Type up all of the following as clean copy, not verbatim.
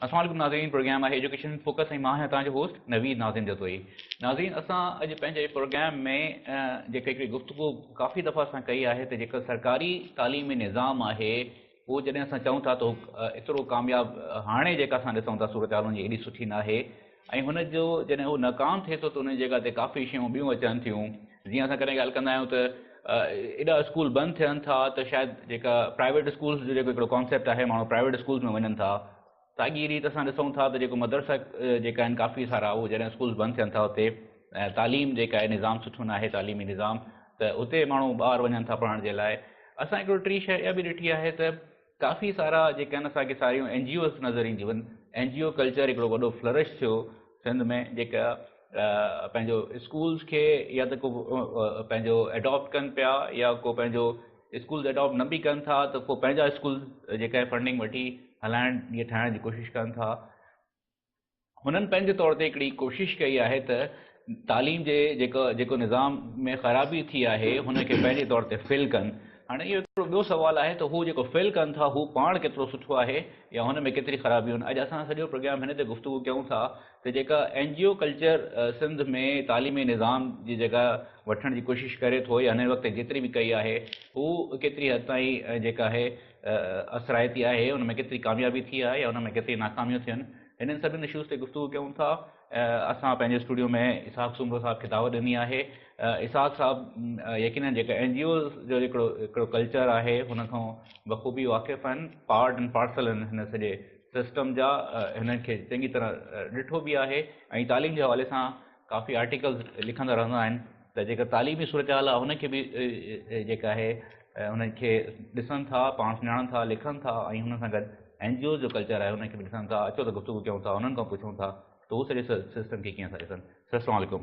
अस्सलाम वालेकुम नाज़रीन, प्रोग्राम है एजुकेशन फोकस ऐं मां आहियां तव्हांजो होस्ट नवीद नाज़रीन जतोई। नाज़रीन, असां अॼु पंहिंजे प्रोग्राम में जेके हिकिड़ी गुफ़्तगू काफ़ी दफ़ा असां कई आहे त जेका सरकारी तालीमी निज़ाम आहे उहो जॾहिं असां चऊं था त एतिरो कामयाबु हाणे जेका असां ॾिसूं था सूरत हाल जी एॾी सुठी न आहे ऐं हुनजो जॾहिं उहो नाकाम थिए थो त उन जॻह ते काफ़ी शयूं ॿियूं अचनि थियूं। जीअं असां कॾहिं ॻाल्हि कंदा आहियूं त एॾा स्कूल बंदि थियनि था त शायदि जेका प्राइवेट स्कूल्स जो जेको हिकिड़ो कॉन्सेप्ट आहे, माण्हू प्राइवेट स्कूल्स में वञनि था। साॻी रीति असां ॾिसूं था त जेको मदरसा जेका आहिनि काफ़ी सारा, उहे जॾहिं स्कूल बंदि थियनि था उते तालीम जेका आहे निज़ाम सुठो न आहे, तालीमी निज़ाम, त उते माण्हू ॿार वञनि था पढ़ण जे लाइ। असां हिकिड़ो टी शइ इहा बि ॾिठी आहे त काफ़ी सारा जेके आहिनि असांखे सारियूं NGOs नज़र ईंदियूं आहिनि। NGO कल्चर हिकिड़ो वॾो फ्लरिश थियो सिंध में, जेका पंहिंजो स्कूल्स खे या त को पंहिंजो एडॉप्ट कनि पिया या को पंहिंजो स्कूल्स एडॉप्ट न बि कनि था त पोइ पंहिंजा स्कूल जेका आहे फंडिंग वठी हलाइण जी ठाहिण जी कोशिशि कनि था। हुननि पंहिंजे तौर ते हिकिड़ी कोशिशि कई आहे त तालीम जे जेको निज़ाम में ख़राबी थी आहे हुनखे पंहिंजे तौर ते फिल कनि। हाणे इहो हिकिड़ो ॿियो सुवालु आहे त हू जेको फिल कनि था हू पाण केतिरो सुठो आहे या हुन में केतिरी ख़राबियूं आहिनि। अॼु असां सॼो प्रोग्राम हिन ते गुफ़्तगू कयूं था त जेका NGO कल्चर सिंध में तालीमी निज़ाम जी जॻह वठण जी कोशिशि करे थो या हिन वक़्तु जेतिरी बि कई आहे हू केतिरी हद ताईं जेका आहे असराइती आहे, हुन में केतिरी कामयाबी थी आहे या हुन में केतिरी नाकामियूं थियनि। हिननि सभिनी इशूज़ ते गुफ़्तगू कयूं था। असां पंहिंजे स्टूडियो में इसहाक़ सुंबो साहब खे दावत ॾिनी आहे। इसहाक़ साहब यकीनन जेका NGOs जो हिकिड़ो कल्चर आहे हुन खां बख़ूबी वाक़िफ़ आहिनि, पार्ट एंड पार्सल आहिनि हिन सॼे सिस्टम जा। हिननि खे चङी तरह ॾिठो बि आहे ऐं तालीम जे हवाले सां काफ़ी आर्टिकल्स लिखंदा रहंदा आहिनि त जेका तालीमी सूरत हाल आहे हुनखे बि जेका आहे उन्हनि खे ॾिसनि था, पाण सुञाणनि था, लिखनि था ऐं हुन सां गॾु NGOs जो कल्चर आहे हुनखे बि ॾिसनि था। अचो त गुफ़्तगू कयूं था, हुननि खां पुछूं था त उहो सॼे सिस्टम खे कीअं था ॾिसनि। सर, अस्सलाम वालेकुम।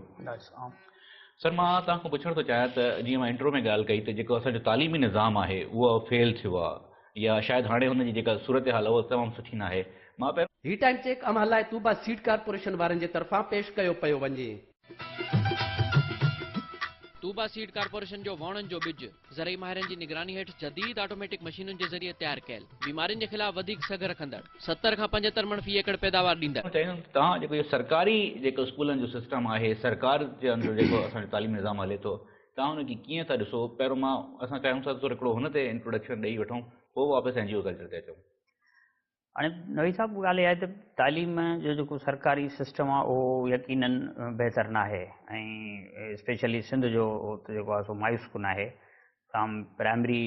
सर, मां तव्हां खां पुछणु थो चाहियां त जीअं मां इंट्रो में ॻाल्हि कई त जेको असांजो तालीमी निज़ाम आहे उहो फेल थियो आहे या शायदि हाणे हुनजी जेका सूरत हाल आहे उहा तमामु सुठी न आहे। मां पहिरियों ही टाइम चेक अमल लाइ तूबा सीड कारपोरेशन वारनि जे तरफ़ां पेश कयो पियो वञे। तूबा सीड कारपोरेशन जो वणनि जो बिज ज़रई माहिरनि जी निगरानी हेठि जदीद ऑटोमेटिक मशीनुनि जे ज़रिए तयारु कयल, बीमारियुनि जे ख़िलाफ़ वधीक सघ रखंदड़, 70 खां 75 मण फी एकड़ पैदावार ॾींदड़। चाहींदुमि तव्हां जेको इहो सरकारी जेको स्कूलनि जो सिस्टम आहे, सरकार जे अंदरि जेको असांजो तालीमी निज़ाम हले थो, तव्हां हुनखे कीअं था ॾिसो? पहिरियों असां चाहियूं था त हिकिड़ो हुन ते इंट्रोडक्शन ॾेई वठूं, पोइ वापसि NGO कल्चर ते अचूं। हाणे नवी साहब ॻाल्हि आहे त तालीम जो जेको सरकारी सिस्टम आहे उहो यकीनन बहितर न आहे ऐं स्पेशली सिंध जो जेको आहे सो मायूस कोन आहे। तमामु प्राइमरी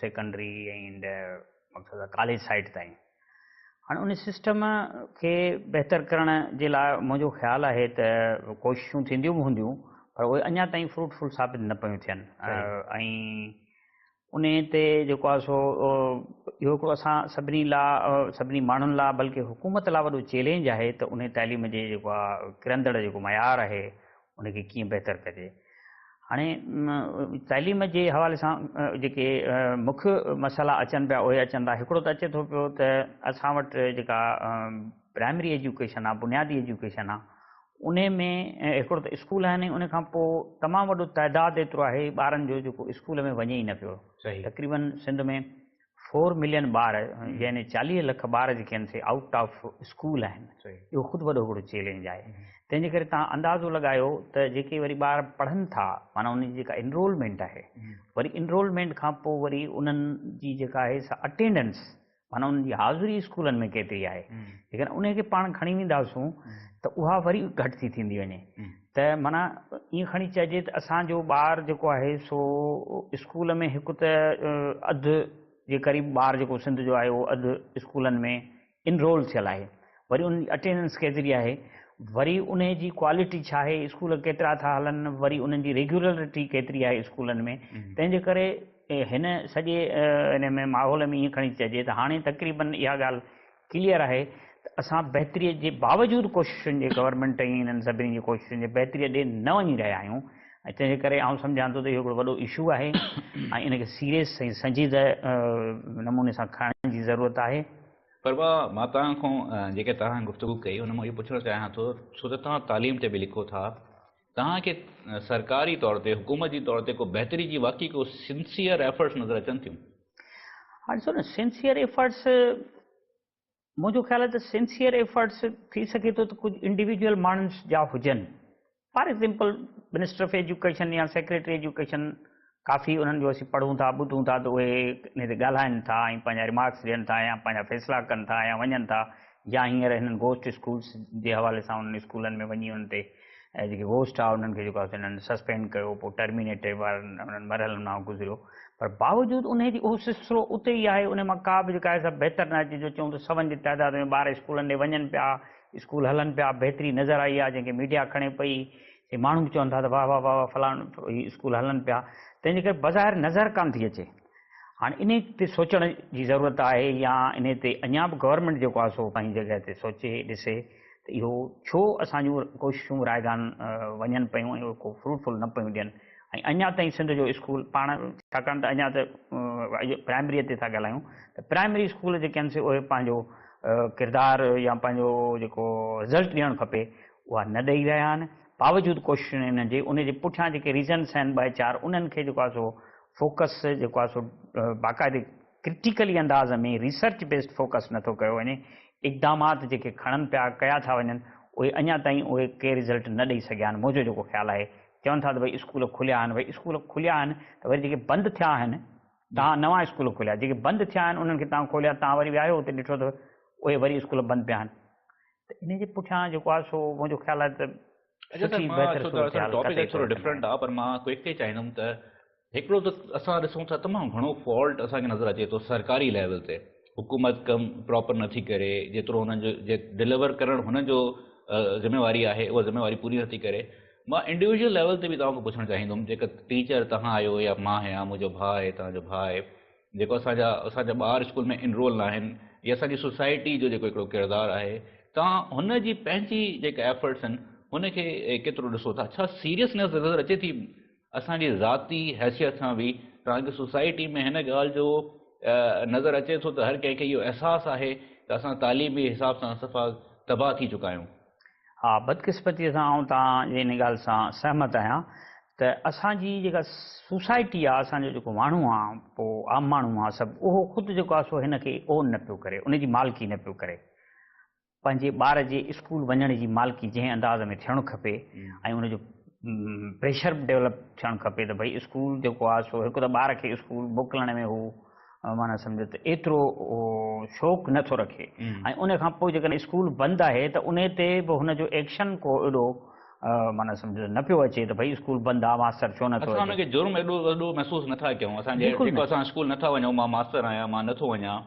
सेकेंडरी ऐं मक़सदु कॉलेज साइड ताईं। हाणे उन सिस्टम खे बहितर करण जे लाइ मुंहिंजो ख़्यालु आहे त कोशिशूं थींदियूं बि हूंदियूं पर उहे अञा ताईं फ्रूटफुल साबित न पियूं थियनि ऐं उन ते जेको आहे सो इहो हिकिड़ो असां सभिनी लाइ, सभिनी माण्हुनि लाइ, बल्कि हुकूमत लाइ वॾो चैलेंज आहे त उन तालीम जे जेको आहे किरंदड़ जेको मयार आहे उनखे कीअं बहितर कजे। हाणे तालीम जे हवाले सां जेके मुख्य मसइला अचनि पिया उहे अचनि था। हिकिड़ो त अचे थो पियो त असां वटि जेका प्राइमरी एजुकेशन आहे, बुनियादी एजुकेशन आहे, उन में हिकिड़ो त स्कूल आहिनि, उन खां पोइ तमामु वॾो तइदादु एतिरो आहे ॿारनि जो जेको स्कूल में वञे ई न पियो। तक़रीबन सिंध में 4 मिलियन ॿार यानी 40 लख ॿार जेके आहिनि से आउट ऑफ स्कूल आहिनि। इहो ख़ुदि वॾो हिकिड़ो चैलेंज आहे। तंहिंजे करे तव्हां अंदाज़ो लॻायो त जेके वरी ॿार पढ़नि था, माना उनजी जेका इनरोलमेंट आहे, वरी इनरोलमेंट खां पोइ वरी उन्हनि जी जेका आहे सा अटेंडेंस, माना उन्हनि जी हाज़िरी स्कूलनि में केतिरी आहे, लेकिन उनखे पाण खणी वेंदासूं त उहा वरी घटि थी थींदी वञे। त माना ईअं खणी चइजे त असांजो ॿार जेको आहे सो स्कूल में हिकु त अधु जे क़रीब ॿार जेको सिंध जो आहे उहो अधु स्कूलनि में इनरोल थियल आहे, वरी उन जी अटेंडेंस केतिरी आहे, वरी उन जी क्वालिटी छा आहे, स्कूल केतिरा था हलनि, वरी उन्हनि जी रेगुलरिटी केतिरी आहे स्कूलनि में। तंहिंजे करे हिन सॼे हिन में माहौल में ईअं खणी चइजे त हाणे तक़रीबन इहा ॻाल्हि क्लियर आहे त असां बहितरीअ जे बावजूदु कोशिशुनि जे गवर्नमेंट ऐं हिननि सभिनी जी कोशिशुनि जे बहितरीअ ॾे न वञी रहिया आहियूं ऐं तंहिंजे करे आउं सम्झां थो त इहो हिकिड़ो वॾो इशू आहे ऐं इनखे सीरियस ऐं संजीदह नमूने सां खणण जी ज़रूरत आहे। पर मां तव्हां खां जेके तव्हां गुफ़्तगू कई हुन मां इहो पुछणु चाहियां थो, छो त तव्हां तालीम ते बि लिखो था, तव्हांखे सरकारी तौर ते, हुकूमत जी तौर ते को बहितरी जी वाक़ई को सिंसियर एफर्ट्स नज़र अचनि थियूं? हाणे ॾिसो न, सिंसियर एफर्ट्स मुझो ख्याल है तो सिंसियर एफर्ट्स थी सके तो कुछ इंडिविजुअल माण्हुनि जा हुजनि। For example minister of education या सेक्रेटरी एजुकेशन काफ़ी उन्हनि जो असीं पढ़ूं था ॿुधूं था त उहे इन ते ॻाल्हाइनि था ऐं पंहिंजा रिमार्क्स ॾियनि था या पंहिंजा फ़ैसिला कनि था या वञनि था, या हींअर हिननि गोस्ट स्कूल्स जे हवाले सां उन्हनि स्कूलनि में वञी उन्हनि ते जेके गोस्ट आहे उन्हनि खे जेको आहे हिननि सस्पेंड कयो, पोइ टर्मिनेटिव वारनि उन्हनि मरहलनि मां गुज़रियो, पर बावजूदि उन जी उहो सिलसिलो उते ई आहे, उन मां का बि जेका आहे बहितर न अचे। जो चऊं त 100 जी तइदाद में ॿार स्कूलनि ॾे वञनि पिया, स्कूल हलनि पिया, बहितरी नज़र आई आहे जंहिंखे मीडिया खणे पई, माण्हू बि चवनि था त वाह वाह वाह फलाण स्कूल हलनि पिया, तंहिंजे करे बज़ाहिर नज़र कान थी अचे। हाणे इन ते सोचण जी ज़रूरत आहे, या इन ते अञा बि गवर्नमेंट जेको आहे सो पंहिंजी जॻह ते सोचे ॾिसे त इहो छो असांजूं कोशिशूं रायगान वञनि पियूं ऐं को फ्रूटफुल न पियूं ॾियनि। ऐं अञा ताईं सिंध जो स्कूल पाण, छाकाणि त अञा त प्राइमरीअ ते था ॻाल्हायूं, त प्राइमरी स्कूल जेके आहिनि से उहे पंहिंजो किरदारु या पंहिंजो जेको रिज़ल्ट ॾियणु खपे उहा न ॾेई रहिया आहिनि। बावजूदि कोशिशुनि हिन जे उन जे पुठियां जेके रीज़न्स आहिनि 2-4 उन्हनि खे जेको आहे सो फोकस जेको आहे सो बाक़ाइदे क्रिटिकली अंदाज़ में रिसर्च बेस्ड फोकस नथो कयो वञे। इक़दामात जेके खणनि पिया कया था वञनि उहे अञा ताईं उहे के रिज़ल्ट न ॾेई सघिया आहिनि। मुंहिंजो जेको ख़्यालु आहे, चवनि था त भई स्कूल खुलिया आहिनि, भई स्कूल खुलिया आहिनि त वरी जेके बंदि थिया आहिनि, तव्हां नवां स्कूल खोलिया, जेके बंदि थिया आहिनि उन्हनि खे तव्हां खोलिया, तव्हां वरी विया आहियो उते ॾिठो त उहे वरी स्कूल बंदि पिया आहिनि। त इन जे पुठियां जेको आहे सो मुंहिंजो ख़्यालु आहे त टॉपिक थोरो डिफरेंट आहे, पर मां क्विकली चाहींदुमि त हिकिड़ो त असां ॾिसूं था तमामु घणो फॉल्ट असांखे नज़र अचे थो सरकारी लेवल ते, हुकूमत कमु प्रॉपर नथी करे, जेतिरो हुननि जो डिलीवर करणु हुननि जो ज़िम्मेवारी आहे उहा ज़िम्मेवारी पूरी नथी करे। मां इंडिविजुअल लेवल ते बि तव्हांखे पुछणु चाहींदुमि, जेका टीचर तव्हां आहियो या मां आहियां, मुंहिंजो भाउ आहे, तव्हांजो भाउ आहे, जेको असांजा ॿार स्कूल में इनरोल न आहिनि, या असांजी सोसाइटी जो जेको हिकिड़ो किरदारु आहे, तव्हां हुन जी पंहिंजी जेका एफर्ट्स आहिनि हुनखे केतिरो ॾिसो था? छा सीरियसनेस नज़र अचे थी असांजी ज़ाती हैसियत सां बि तव्हांखे सोसाइटी में हिन ॻाल्हि जो नज़र अचे थो त हर कंहिंखे इहो अहसासु आहे त असां तालीमी हिसाब सां सफ़ा तबाह थी चुका आहियूं? हा, बदकिस्मतीअ सां ऐं तव्हां इन ॻाल्हि सां सहमत आहियां त असांजी जेका सोसाइटी आहे, असांजो जेको माण्हू आहे, पोइ आम माण्हू आहे सभु, उहो ख़ुदि जेको आहे सो हिन खे ओन न पियो करे, उनजी मालिकी न पियो करे। पंहिंजे ॿार जे स्कूल वञण जी मालिकी जंहिं अंदाज़ में थियणु खपे ऐं उनजो प्रेशर बि डेवलप थियणु खपे त भई स्कूल जेको आहे सो हिकु त ॿार खे स्कूल मोकिलण में हू माना सम्झो त एतिरो शौक़ु नथो रखे, ऐं उन खां पोइ जेकॾहिं स्कूल बंदि आहे त उन ते बि हुनजो एक्शन को एॾो माना सम्झो न पियो अचे त भई स्कूल बंदि आहे, मास्तर छो नथो अचे। असां हुनखे जुर्म एॾो वॾो महसूसु नथा कयूं, असांजे जेको असां स्कूल नथा वञूं, मां मास्तर आहियां, मां नथो वञा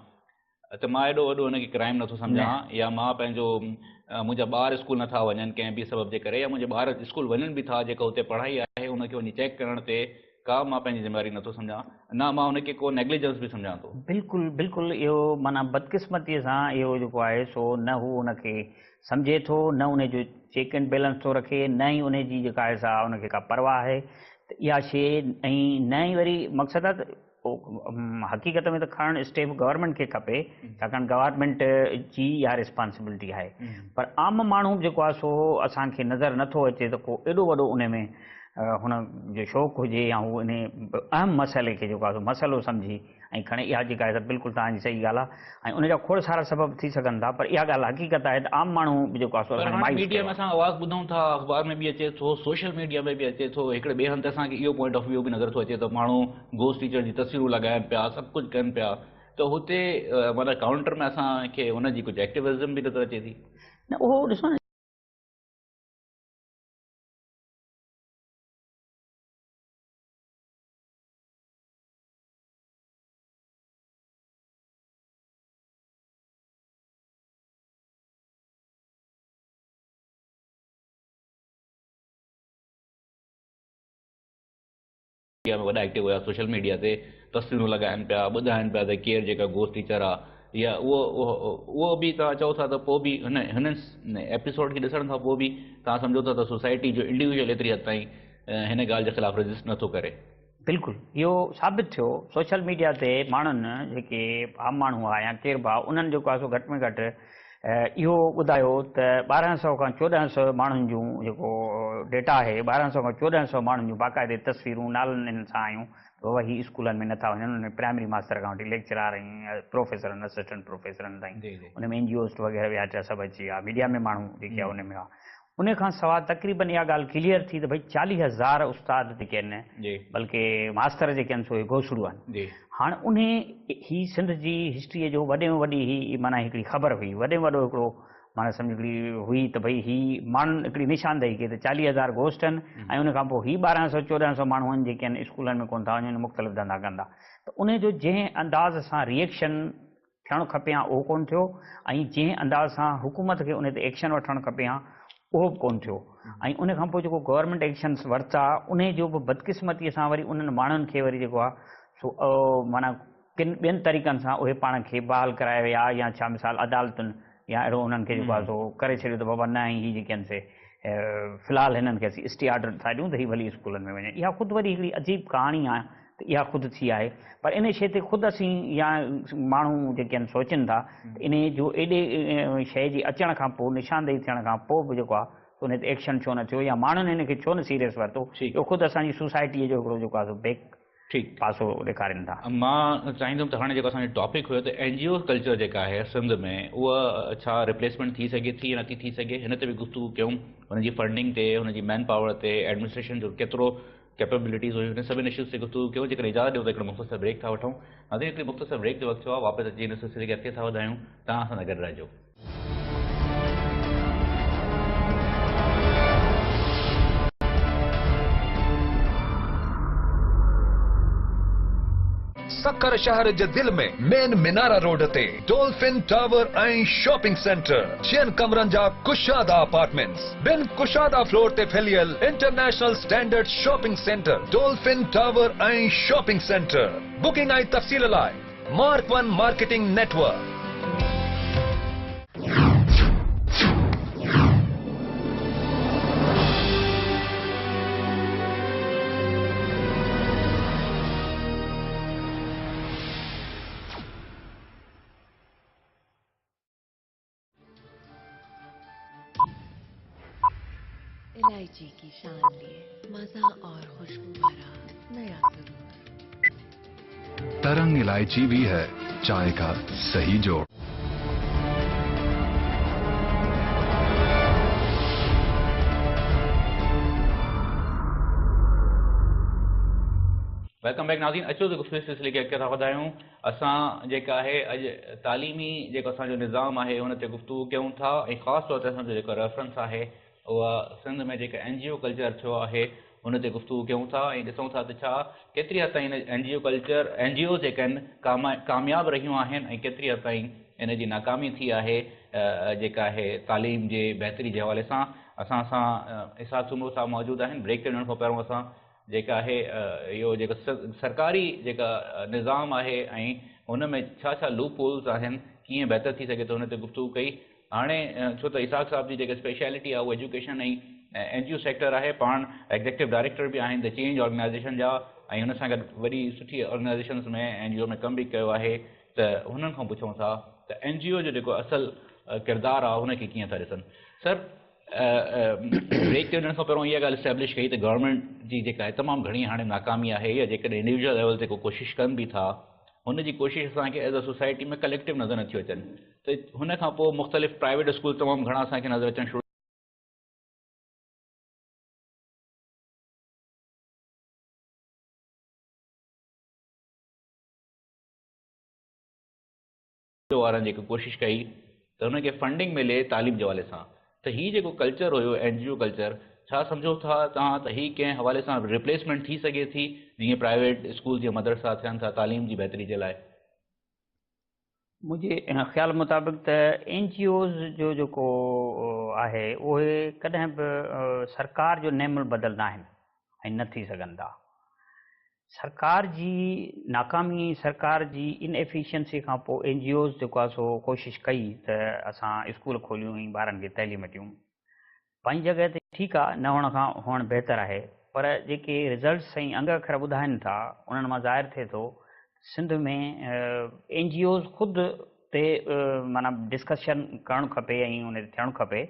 त मां एॾो वॾो हुनखे क्राइम नथो सम्झां, या मां पंहिंजो मुंहिंजा ॿार स्कूल नथा वञनि कंहिं बि सबब जे करे, या मुंहिंजा ॿार स्कूल वञनि बि था, जेका हुते पढ़ाई आहे हुनखे वञी चेक करण ते का मां पंहिंजी ज़िम्मेवारी नथो सम्झां, न मां हुनखे को नेग्लिजेंस बि सम्झां थो। बिल्कुलु बिल्कुलु, इहो माना बदकिस्मतीअ सां इहो जेको आहे सो न हू हुनखे सम्झे थो, न उनजो चेक एंड बैलेंस थो रखे, न ई उनजी जेका आहे सा उनखे का परवाह आहे त इहा शइ, ऐं न ई वरी मक़सदु आहे त हक़ीक़त में त खणणु स्टेप गवर्नमेंट खे खपे, छाकाणि गवर्नमेंट जी इहा रिस्पॉन्सिबिलिटी आहे, पर आम माण्हू जेको आहे सो असांखे नज़र नथो अचे त को एॾो वॾो उन में हुन जो शौक़ु हुजे या हू इन अहम मसइले खे जेको आहे सो मसइलो सम्झी ऐं खणे। इहा जेका आहे त बिल्कुलु तव्हांजी सही ॻाल्हि आहे, ऐं उनजा खोड़ सारा सबब थी सघनि था, पर इहा ॻाल्हि हक़ीक़त आहे त आम माण्हू जेको आहे सो मीडिया में असां आवाज़ु ॿुधूं था, अख़बार में बि अचे थो, सोशल मीडिया में बि अचे थो, हिकिड़े ॿिए हंधि असांखे इहो पॉइंट ऑफ व्यू बि नज़र थो अचे त माण्हू गोस्ट टीचर जी तस्वीरूं लॻाइनि पिया, सभु कुझु कनि पिया, त हुते माना काउंटर में असांखे हुनजी कुझु एक्टिविज़म बि नज़र अचे थी। न उहो ॾिसो न, में वॾा एक्टिव हुया सोशल मीडिया ते, तस्वीरूं लॻाइनि पिया, ॿुधाइनि पिया त केरु जेका गोस्ट टीचर आहे, या उहो बि तव्हां चओ था त पोइ बि हिन एपिसोड खे ॾिसण खां पोइ बि तव्हां सम्झो था त सोसाइटी जो इंडिविजुअल एतिरी हद ताईं हिन ॻाल्हि जे ख़िलाफ़ु रजिस्ट नथो करे। बिल्कुलु इहो साबित थियो सोशल मीडिया ते माण्हुनि जेके आम माण्हू आहे या केरु बि आहे उन्हनि जेको आहे सो घटि में घटि इहो ॿुधायो त 1200 खां 1400 माण्हुनि जूं जेको डेटा आहे 1200 खां 1400 माण्हुनि जूं बाक़ाइदे तस्वीरूं नालनि सां आयूं बाबा ही स्कूलनि में नथा वञनि, उन प्राइमरी मास्टर खां वठी लेक्चरार ऐं प्रोफेसरनि असिस्टेंट प्रोफेसरनि ताईं जी जी उन में NGOs वग़ैरह बि अचा सभु अची विया, मीडिया में माण्हू जेके आहे उन में आहे। उन खां सवाइ तक़रीबन इहा ॻाल्हि क्लियर थी त भई 40,000 उस्ताद जेके आहिनि, जी बल्कि मास्तर जेके आहिनि सो घोसड़ू आहिनि। जी हाणे उन ही सिंध जी हिस्ट्रीअ जो वॾे में वॾी ही माना हिकिड़ी ख़बर हुई, वॾे में वॾो हिकिड़ो माना सम्झ हिकिड़ी हुई त भई ही माण्हुनि हिकिड़ी निशानदेही कई त 40,000 घोस्ट आहिनि ऐं उन खां पोइ ही 1,200-1,400 माण्हू आहिनि जेके आहिनि स्कूलनि में कोन था वञनि, मुख़्तलिफ़ धंधा कंदा। त उन जो जंहिं अंदाज़ सां रिएक्शन थियणु खपे हा उहो कोन थियो, ऐं जंहिं अंदाज़ सां हुकूमत खे उन ते एक्शन वठणु खपे हा उहो बि कोन थियो। ऐं उन खां पोइ जेको गवर्नमेंट एक्शन्स वरिता उन जो बि बदकिस्मतीअ सां वरी उन्हनि माण्हुनि खे वरी जेको आहे सो माना किन ॿियनि तरीक़नि सां उहे पाण खे बहाल कराए विया, या छा मिसाल अदालतुनि या अहिड़ो उन्हनि खे जेको आहे सो करे छॾियो त बाबा न ही जेके आहिनि से फ़िलहालु हिननि खे असीं स्टे ऑर्डर था ॾियूं त ही भली स्कूलनि में वञे। इहा ख़ुदि वरी हिकिड़ी अजीब कहाणी आहे त इहा ख़ुदि थी आहे, पर इन शइ ते ख़ुदि असीं या माण्हू जेके आहिनि सोचनि था इन जो एॾे शइ जे अचण खां पोइ, निशानदेही थियण खां पोइ बि जेको आहे उन ते एक्शन छो न थियो, या माण्हुनि हिन खे छो न सीरियस वरितो, इहो ख़ुदि असांजी सोसाइटीअ जो हिकिड़ो जेको आहे सो बेक ठीकु पासो ॾेखारीनि था। मां चाहींदुमि त हाणे जेको असांजो टॉपिक हुयो त NGO कल्चर जेका आहे सिंध में उहा छा रिप्लेसमेंट थी सघे थी या नथी थी सघे, हिन ते बि गुफ़्तगू कयूं, हुनजी फंडिंग ते, हुनजी मैन पावर ते, एडमिनिस्ट्रेशन जो केतिरो कैपेबिलिटीज़ हुयूं, हिन सभिनी इश्यूज़ ते गुफ़्तगू कयूं। जेकर इजाज़त ॾियो त हिकिड़ो मुख़्तसर ब्रेक था वठूं। हाणे हिकिड़ी मुख़्तसर ब्रेक जो वक़्तु थियो आहे, वापसि अची हिन सिलसिले खे अॻिते था वधायूं। तव्हां असां सां गॾु रहिजो। सक्कर शहर जे दिल में मेन मिनारा रोड ते डॉल्फिन टावर ऐं शॉपिंग सेंटर, 6 कमरनि जा कुशादा अपार्टमेंट्स, बिन कुशादा फ्लोर ते फैलियल international standard shopping centre dolphin tower ऐं शॉपिंग सेंटर। बुकिंग ऐं तफ़सील लाइ मार्क 1 मार्केटिंग नेटवर्क। इलायची की शान लिए मजा और खुशबू भरा नया सुरूर। तरंग इलायची भी है चाय का सही जोड़। वेलकम बैक नाज़रीन, अचो त गुफ़्तगू सिलसिले खे अॻिते था वधायूं। असां जेका आहे अॼु तालीमी जेको असांजो निज़ाम आहे हुन ते गुफ़्तगू कयूं था, ऐं ख़ासि तौर ते असांजो जेको रेफरेंस आहे उहा सिंध में जेका NGO कल्चर थियो आहे हुन ते गुफ़्तगू कयूं था, ऐं ॾिसूं था त छा केतिरी हद ताईं NGO कल्चर NGO जेके आहिनि कामयाबु रहियूं आहिनि ऐं केतिरी हद ताईं इन जी नाकामी थी आहे जेका आहे तालीम जे बहितरी जे हवाले सां। असां सां इसाक़ सूमो साहब मौजूदु आहिनि। ब्रेक ते वञण खां पहिरियों असां जेका आहे इहो जेका सरकारी जेका निज़ाम आहे ऐं हुन में छा छा लूप होल्स आहिनि, कीअं बहितर थी सघे थो, हुन ते गुफ़्तगू कई। हाणे छो त इसाक़ साहब जी जेका स्पेशलिटी आहे उहा एजुकेशन ऐं NGO सेक्टर आहे, पाण एग्ज़ेक्टिव डायरेक्टर बि आहिनि द चेंज ऑर्गेनाइज़ेशन जा, ऐं हुन सां गॾु वॾी सुठी ऑर्गेनाइज़ेशन्स में NGO में कमु बि कयो आहे। त हुननि खां पुछूं था त NGO जो जेको असुलु किरदारु आहे हुनखे कीअं था ॾिसनि। सर, ब्रेक ते वञण खां पहिरियों इहा ॻाल्हि इस्टेब्लिश कई त गवर्नमेंट जी जेका आहे तमामु घणी हाणे नाकामी आहे, या जेकॾहिं इंडिविजुअल लेवल ते को कोशिशि कनि बि था, हुनजी कोशिशि असांखे एज़ अ सोसाइटी में कलेक्टिव नज़र नथियूं अचनि। त हुन खां पोइ मुख़्तलिफ़ प्राइवेट स्कूल तमामु घणा असांखे नज़र अचनि शुरू वारनि जेकी कोशिशि कई त हुनखे फंडिंग मिले तालीम जे हवाले सां। त हीउ जेको कल्चर हुयो NGO कल्चर, छा सम्झो था तव्हां त हीउ कंहिं हवाले सां रिप्लेसमेंट थी सघे थी, जीअं प्राइवेट स्कूल जीअं मदरसा थियनि था तालीम जी बहितरी जे लाइ? मुंहिंजे ख़्याल मुताबिक़ त NGOs जो जेको आहे उहे कॾहिं बि सरकार जो नेमल बदल न आहिनि ऐं न थी सघनि था। सरकार जी नाकामी, सरकार जी इनएफिशिएंसी खां पोइ NGOs जेको आहे सो कोशिशि कई त असां स्कूल खोलियूं ऐं ॿारनि खे तइलीम ॾियूं। पंहिंजी जॻह ते ठीकु आहे, न हुअण खां हुअणु बहितर आहे, पर जेके रिज़ल्ट्स ऐं अंग अखर ॿुधाइनि था उन्हनि मां ज़ाहिर थिए थो सिंध में NGOs ख़ुदि ते माना डिस्कशन करणु खपे ऐं उन ते थियणु खपे,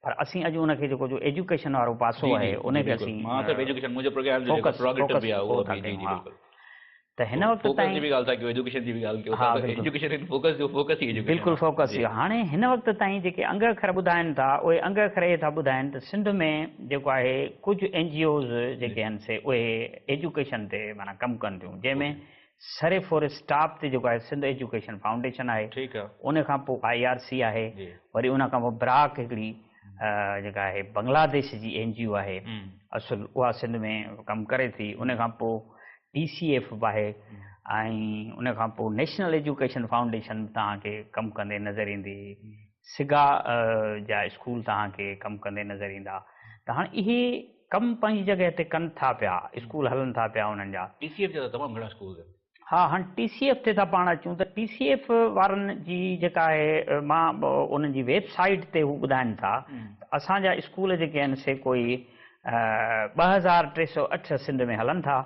पर असीं अॼु उनखे जेको जो एजुकेशन वारो पासो आहे उनखे असीं त हिन वक़्त फोकस ताईं जी भी ॻाल्हि था कयो, एजुकेशन जी भी ॻाल्हि कयो हाँ, था, बिल्कुलु। एजुकेशन फोकस जो फोकस ही एजुकेशन बिल्कुलु फोकस इहो। हाणे हिन वक़्त ताईं जेके अंग अखर ॿुधाइनि था उहे अंग अखर इहे था ॿुधाइनि त सिंध में जेको आहे कुझु NGOs जेके आहिनि से उहे एजुकेशन ते माना कमु कनि थियूं, जंहिंमें सरे फॉर स्टाफ ते जेको आहे सिंध एजुकेशन फाउंडेशन आहे, ठीकु आहे, उन खां पोइ IRC आहे, जी। वरी उन खां पोइ ब्राक हिकिड़ी जेका आहे बांग्लादेश जी NGO आहे, असुल उहा सिंध में कमु करे थी। उन खां पोइ TCF बि आहे, ऐं उन खां पोइ नेशनल एजुकेशन फाउंडेशन तव्हांखे कमु कंदे नज़र ईंदी, सिगा जा स्कूल तव्हांखे कमु कंदे नज़र ईंदा। त हाणे इहे कमु पंहिंजी जॻह ते कनि था पिया, स्कूल हलनि था पिया उन्हनि जा। TCF जा तमामु घणा स्कूल आहिनि। हा, हाणे TCF ते था पाण अचूं त TCF वारनि जी जेका आहे मां उन्हनि जी वेबसाइट ते हू ॿुधाइनि था असांजा स्कूल जेके आहिनि से कोई 2308 सिंध में हलनि था,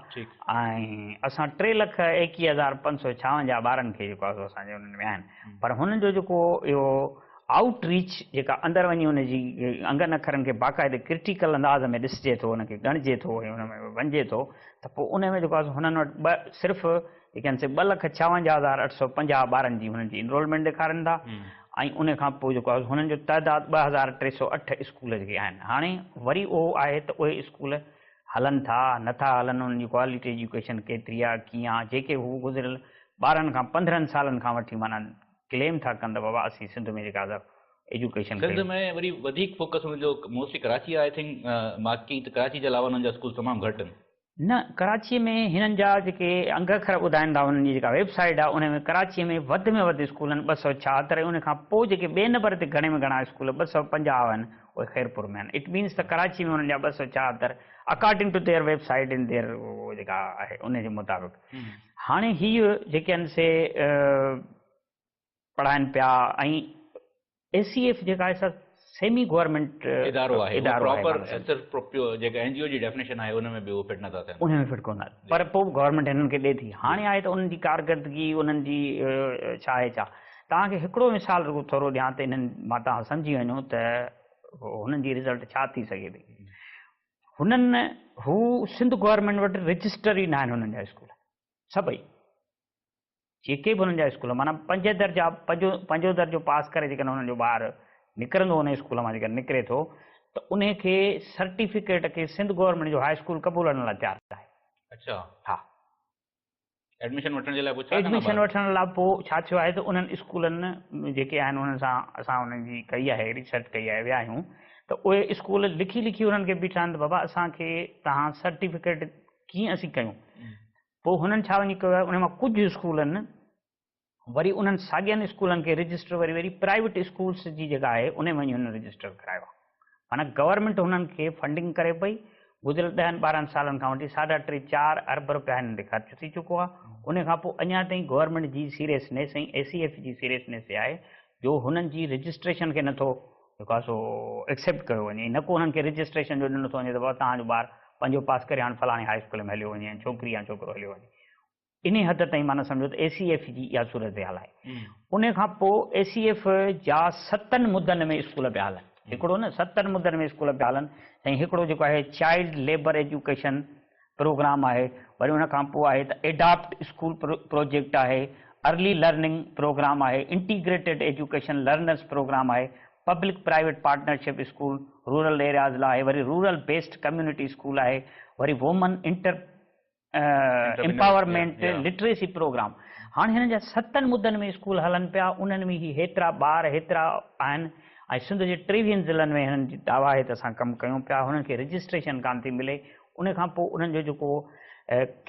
ऐं असां 3,21,556 ॿारनि खे जेको आहे असांजे उन्हनि में आहिनि। पर हुननि जो जेको इहो आउटरीच जेका अंदरि वञी हुनजी अंगनि अखरनि खे बाक़ाइदे क्रिटिकल अंदाज़ में ॾिसिजे थो, हुनखे ॻणिजे थो ऐं हुन में वञिजे थो, त पोइ उन में जेको आहे हुननि वटि सिर्फ़ु जेके आहिनि से 2,56,850 ॿारनि जी हुननि जी इनरोलमेंट ॾेखारनि था, ऐं उन खां पोइ जेको आहे हुननि जो तइदादु 2,308 स्कूल जेके आहिनि। हाणे वरी उहो आहे त उहे स्कूल हलनि था नथा हलनि, उन्हनि जी क्वालिटी एजुकेशन केतिरी आहे कीअं आहे, जेके हू गुज़िरियल 12 खां 15 सालनि खां वठी माना क्लेम था कनि त बाबा असीं सिंध में जेका एजुकेशन सिंध में वरी वधीक फोकस हुनजो मोस्टली कराची आहे। आई थिंक बाक़ी त कराची जे अलावा हुननि जा स्कूल तमामु घटि आहिनि। न, कराचीअ में हिननि जा जेके अंग अखर ॿुधाइनि था हुननि जी जेका वेबसाइट आहे उन में कराचीअ में वधि स्कूल आहिनि 276, उन खां पोइ जेके ॿिए नंबर ते घणे में घणा स्कूल 250 आहिनि उहे खैरपुर में आहिनि। इट मीन्स त कराची में हुननि जा 276 according to their website in their जेका आहे उन जे मुताबिक़। हाणे हीअ जेके आहिनि से पढ़ाइनि पिया, ऐं ACF जेका आहे सेमी गवर्नमेंट इदारो आहे, प्रॉपर सिर्फ जेका NGO जी डेफिनेशन आहे उन में बि उहो फिट नथा थियनि, उन में फिट कोन आहे, पर पोइ गवर्नमेंट हिननि खे ॾिए थी। हाणे आहे त उन्हनि जी कारकर्दगी उन्हनि जी छा आहे छा। तव्हांखे हिकिड़ो मिसाल रुगो थोरो ॾियां त इन्हनि मां तव्हां सम्झी वञो त हुननि जी रिज़ल्ट छा थी सघे थी। हुननि हू सिंध गवर्नमेंट वटि रजिस्टर ई न आहिनि हुननि जा स्कूल सभई, जेके बि हुननि जा स्कूल माना पंजो दर्जो पास करे जेकॾहिं हुननि जो ॿार निकिरंदो उन स्कूल मां जेकर निकिरे थो त उन खे सर्टिफिकेट खे सिंध गवर्नमेंट जो हाई स्कूल क़बूलण लाइ तयारु आहे। अच्छा, हा, एडमिशन वठण जे लाइ पोइ एडमिशन वठण लाइ पोइ छा थियो आहे त उन्हनि स्कूलनि जेके आहिनि उन्हनि सां असां उन्हनि जी कई आहे रिसर्च कई आहे, विया आहियूं त उहे स्कूल लिखी उन्हनि खे बीठा आहिनि त बाबा असांखे तव्हां सर्टिफिकेट कीअं असीं कयूं। पोइ हुननि छा वञी कयो आहे, उन मां कुझु स्कूलनि वरी उन्हनि साॻियनि स्कूलनि खे रजिस्टर वरी प्राइवेट स्कूल्स जी जेका आहे उन में वञी हुननि रजिस्टर करायो आहे। माना गवर्नमेंट हुननि खे फंडिंग करे पई, गुज़िरियल 10-12 सालनि खां वठी 3.5-4 अरब रुपया हिननि ते ख़र्च थी चुको आहे। उन खां पोइ अञा ताईं गवर्नमेंट जी सीरियसनेस ऐं ACF जी सीरियसनेस आहे जो हुननि जी रजिस्ट्रेशन खे नथो जेको आहे सो एक्सेप्ट कयो वञे, न को हुननि खे रजिस्ट्रेशन जो ॾिनो थो वञे त बाबा तव्हांजो ॿार पंहिंजो पास करे हाणे फलाणे हाई स्कूल में हलियो वञे, छोकिरी या छोकिरो हलियो वञे। इन हद ताईं माना सम्झो त ACF जी इहा सूरत हाल आहे। उन खां पोइ ACF जा 7 मुदनि में स्कूल पिया हलनि, हिकिड़ो न 7 मुदनि में स्कूल पिया हलनि, ऐं हिकिड़ो जेको आहे चाइल्ड लेबर एजुकेशन प्रोग्राम आहे, वरी उन खां पोइ आहे त एडॉप्ट स्कूल प्रोजेक्ट आहे, अर्ली लर्निंग प्रोग्राम आहे, इंटीग्रेटेड एजुकेशन लर्नर्स प्रोग्राम आहे, public private partnership school rural areas लाइ आहे, वरी रूरल बेस्ड कम्युनिटी स्कूल आहे, वरी वुमन एम्पावरमेंट लिटरेसी प्रोग्राम। हाणे हिननि जा 7 मुदनि में स्कूल हलनि पिया, उन्हनि में ही हेतिरा ॿार हेतिरा आहिनि, ऐं सिंध जे 23 ज़िलनि में हिननि जी दावा आहे त असां कमु कयूं पिया, हुननि खे रजिस्ट्रेशन कान थी मिले। उन खां पोइ उन्हनि जो जेको